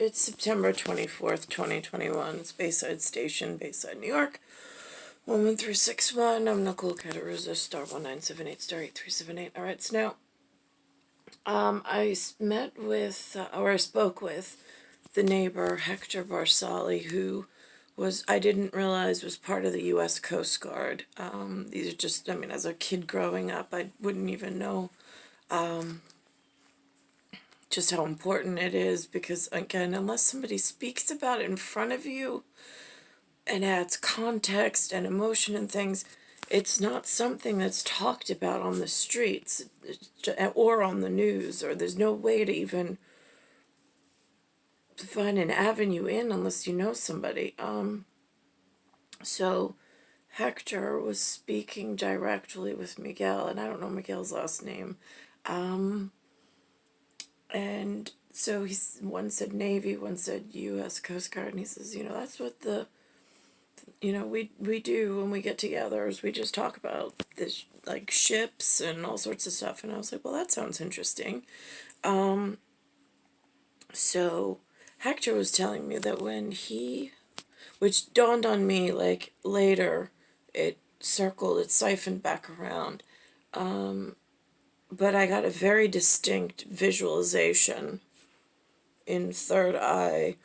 It's September 24th, 2021. It's Bayside Station, Bayside, New York. 11361. I'm Nicole Cataruza, star 1978, star 8378. Alright, so now, I met with, or I spoke with the neighbor, Hector BARSALIE, who I didn't realize was part of the U.S. Coast Guard. These are just, I mean, as a kid growing up, I wouldn't even know, just how important it is, because again, unless somebody speaks about it in front of you and adds context and emotion and things, it's not something that's talked about on the streets or on the news, or there's no way to even find an avenue in unless you know somebody. So Hector was speaking directly with Miguel, and I don't know Miguel's last name. And so one said Navy, one said U.S. Coast Guard, and he says, that's what we do when we get together, is we just talk about this, like ships and all sorts of stuff. And I was like, well, that sounds interesting. So Hector was telling me that which dawned on me like later, it siphoned back around. But I got a very distinct visualization in third eye,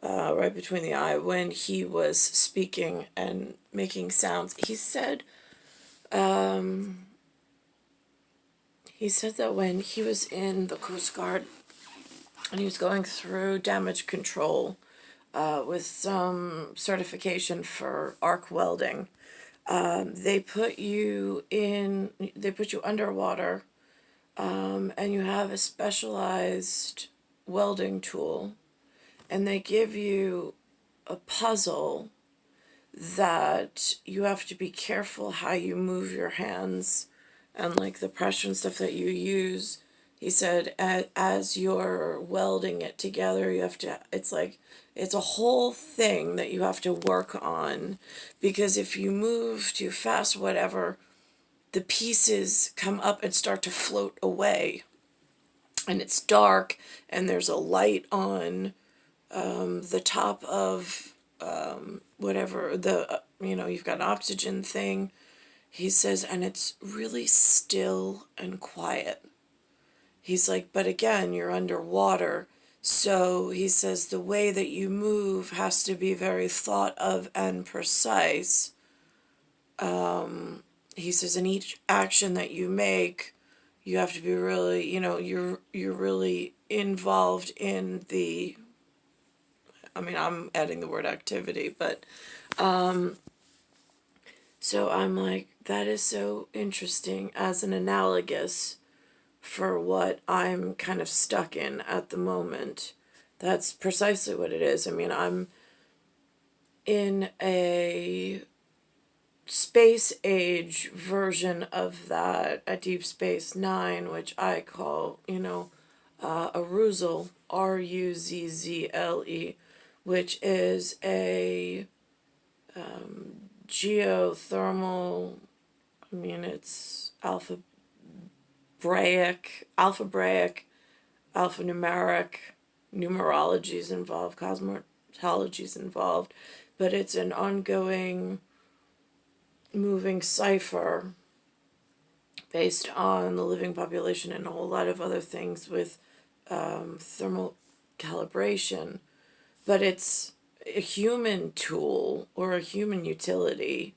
right between the eye, when he was speaking and making sounds. He said that when he was in the Coast Guard and he was going through damage control with some certification for arc welding, they put you underwater, and you have a specialized welding tool, and they give you a puzzle that you have to be careful how you move your hands and like the pressure and stuff that you use. He said as you're welding it together, it's a whole thing that you have to work on, because if you move too fast, whatever, the pieces come up and start to float away. And it's dark, and there's a light on the top of whatever, you've got an oxygen thing. He says, and it's really still and quiet. He's like, but again, you're underwater. So he says the way that you move has to be very thought of and precise. He says in each action that you make, you have to be really, you're really involved in the, I'm adding the word activity, but, so I'm like, that is so interesting as an analogous for what I'm kind of stuck in at the moment. That's precisely what it is. I'm in a space age version of that, a Deep Space Nine, which I call, Arousal, RUZZLE, which is a geothermal, it's alphabraic, alphanumeric, numerology's involved, cosmology's involved, but it's an ongoing moving cipher based on the living population and a whole lot of other things with thermal calibration. But it's a human tool or a human utility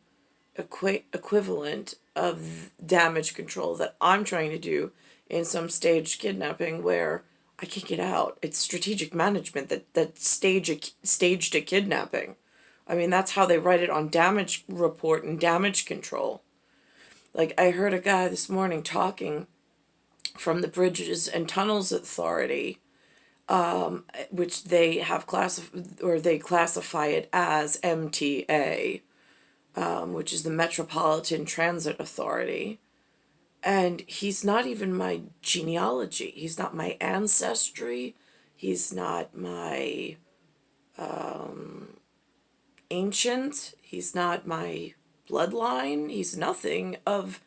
equivalent of damage control that I'm trying to do in some staged kidnapping where I can't get out. It's strategic management that staged a kidnapping. That's how they write it on damage report and damage control. Like, I heard a guy this morning talking from the Bridges and Tunnels Authority, which they have they classify it as MTA, which is the Metropolitan Transit Authority. And he's not even my genealogy. He's not my ancestry. He's not my ancient. He's not my bloodline. He's nothing of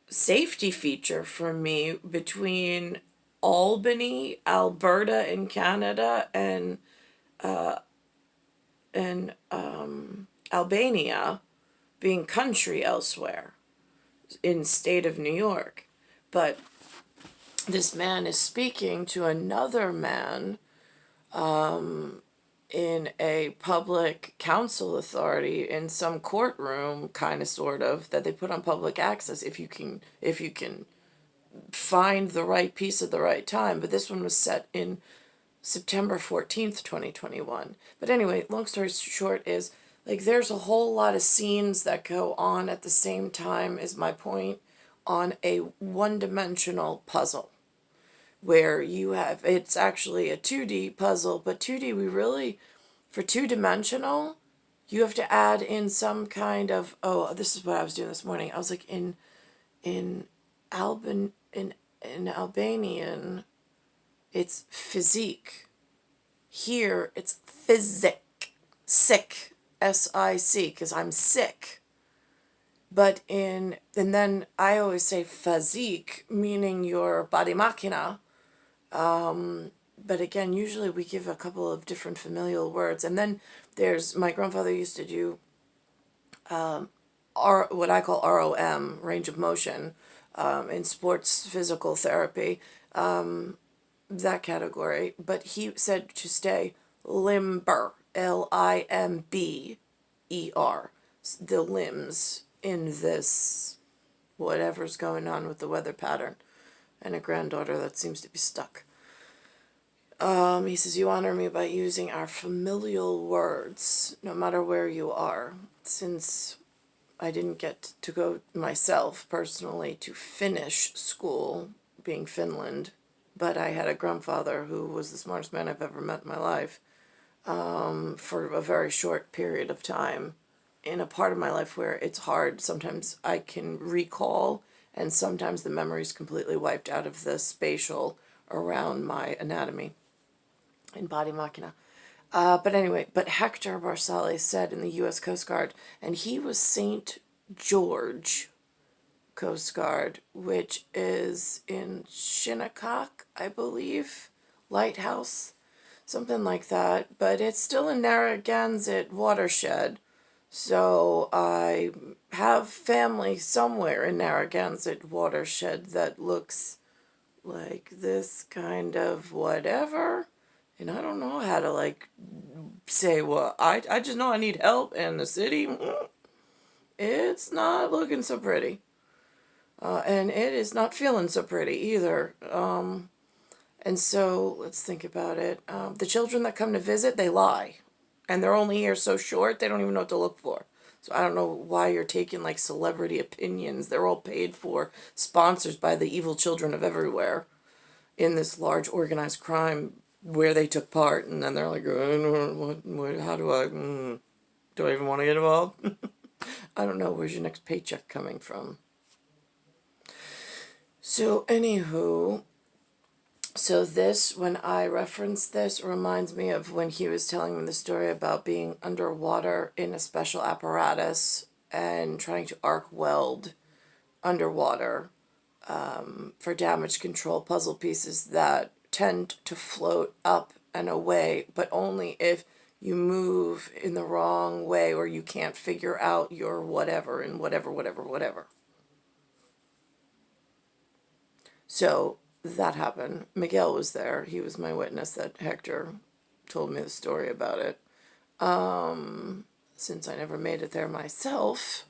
safety feature for me between Albany, Alberta in Canada, and Albania being country elsewhere in state of New York. But this man is speaking to another man in a public council authority in some courtroom, kind of, sort of, that they put on public access if you can find the right piece at the right time. But this one was set in September 14th, 2021. But anyway, long story short is, like, there's a whole lot of scenes that go on at the same time, is my point, on a one-dimensional puzzle. Where you have, it's actually a 2D puzzle, but 2D, we really, for two-dimensional, you have to add in some kind of, oh, this is what I was doing this morning. I was like, in Albanian, it's physique. Here, it's physique. Sick. S-I-C, because I'm sick. But and then I always say physique, meaning your body machina. But again, usually we give a couple of different familial words. And then there's, my grandfather used to do what I call ROM, range of motion, in sports physical therapy, that category. But he said to stay limber, Limber, the limbs in this, whatever's going on with the weather pattern, and a granddaughter that seems to be stuck. He says, you honor me by using our familial words, no matter where you are. Since I didn't get to go myself, personally, to finish school, being Finland, but I had a grandfather who was the smartest man I've ever met in my life, for a very short period of time, in a part of my life where it's hard. Sometimes I can recall, and sometimes the memory's completely wiped out of the spatial around my anatomy in body machina. But anyway, but HECTOR BARSALIE said in the U.S. Coast Guard, and he was St. George Coast Guard, which is in Shinnecock, I believe, lighthouse, something like that. But it's still in Narragansett watershed. So I have family somewhere in Narragansett watershed that looks like this kind of whatever. And I don't know how to, like, say what. I just know I need help, and the city, it's not looking so pretty. And it is not feeling so pretty either. And so, let's think about it. The children that come to visit, they lie. And they're only here so short, they don't even know what to look for. So I don't know why you're taking, like, celebrity opinions. They're all paid for, sponsors by the evil children of everywhere in this large organized crime where they took part. And then they're like, how do I even want to get involved? I don't know, where's your next paycheck coming from? So, anywho, so this, when I reference this, reminds me of when he was telling me the story about being underwater in a special apparatus and trying to arc weld underwater for damage control puzzle pieces that tend to float up and away, but only if you move in the wrong way or you can't figure out your whatever and whatever. So that happened. Miguel was there. He was my witness that HECTOR told me the story about it. Since I never made it there myself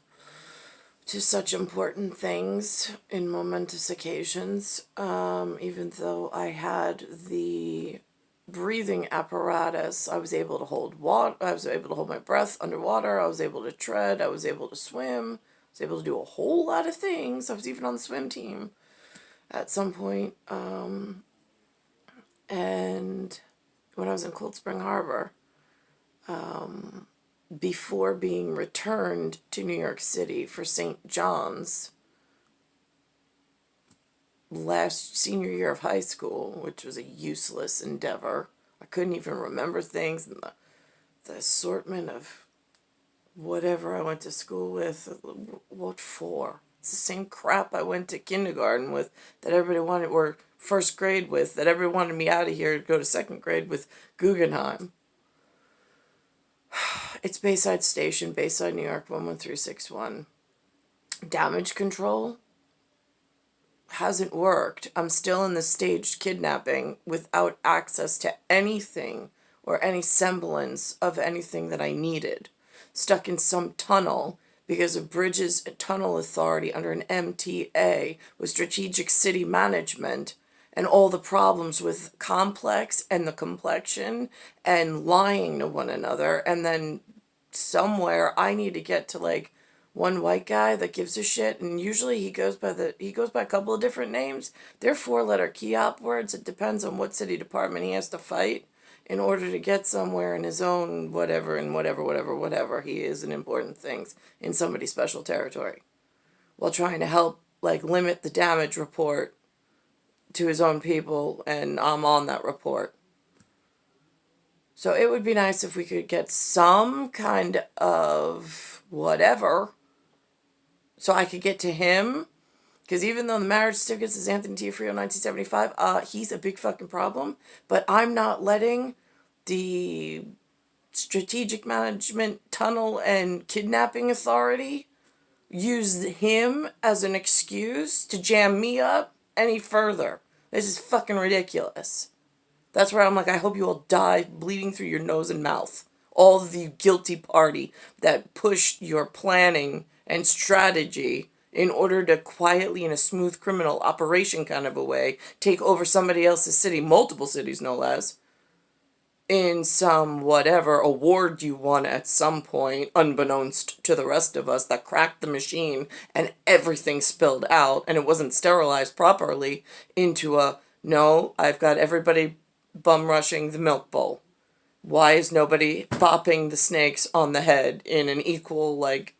to such important things in momentous occasions, even though I had the breathing apparatus, I was able to hold water. I was able to hold my breath underwater. I was able to tread. I was able to swim. I was able to do a whole lot of things. I was even on the swim team at some point. And when I was in Cold Spring Harbor, before being returned to New York City for St. John's last senior year of high school, which was a useless endeavor. I couldn't even remember things, and the assortment of whatever I went to school with. What for? It's the same crap I went to kindergarten with, that everybody wanted, or first grade with, that everybody wanted me out of here to go to second grade with Guggenheim. It's Bayside Station, Bayside, New York, 11361. Damage control hasn't worked. I'm still in the staged kidnapping without access to anything or any semblance of anything that I needed. Stuck in some tunnel because of Bridges Tunnel Authority under an MTA with Strategic City Management, and all the problems with complex and the complexion and lying to one another. And then somewhere I need to get to like one white guy that gives a shit, and usually he goes by a couple of different names. They're 4-letter key-op words. It depends on what city department he has to fight in order to get somewhere in his own whatever, and whatever he is in important things in somebody's special territory, while trying to help like limit the damage report to his own people, and I'm on that report. So it would be nice if we could get some kind of whatever so I could get to him. Because even though the marriage certificate says Anthony Tiafrio 1975, he's a big fucking problem. But I'm not letting the Strategic Management Tunnel and Kidnapping Authority use him as an excuse to jam me up any further. This is fucking ridiculous. That's where I'm like, I hope you all die bleeding through your nose and mouth. All of the guilty party that pushed your planning and strategy in order to quietly, in a smooth criminal operation kind of a way, take over somebody else's city, multiple cities no less, in some whatever award you won at some point, unbeknownst to the rest of us, that cracked the machine and everything spilled out and it wasn't sterilized properly into a, no, I've got everybody bum rushing the milk bowl. Why is nobody bopping the snakes on the head in an equal, like,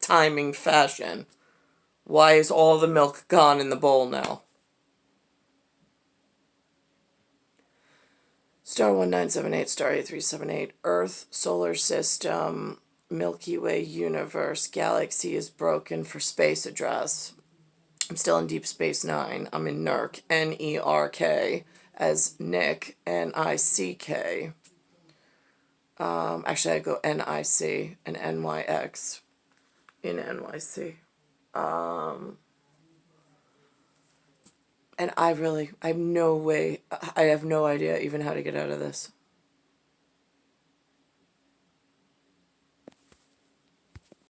timing fashion? Why is all the milk gone in the bowl now? Star 1978, Star 8378, Earth, Solar System, Milky Way Universe, Galaxy is broken for space address. I'm still in Deep Space Nine. I'm in NERK, N-E-R-K, as Nick, N-I-C-K. Actually, I go N-I-C and N-Y-X in NYC. And I have no idea even how to get out of this.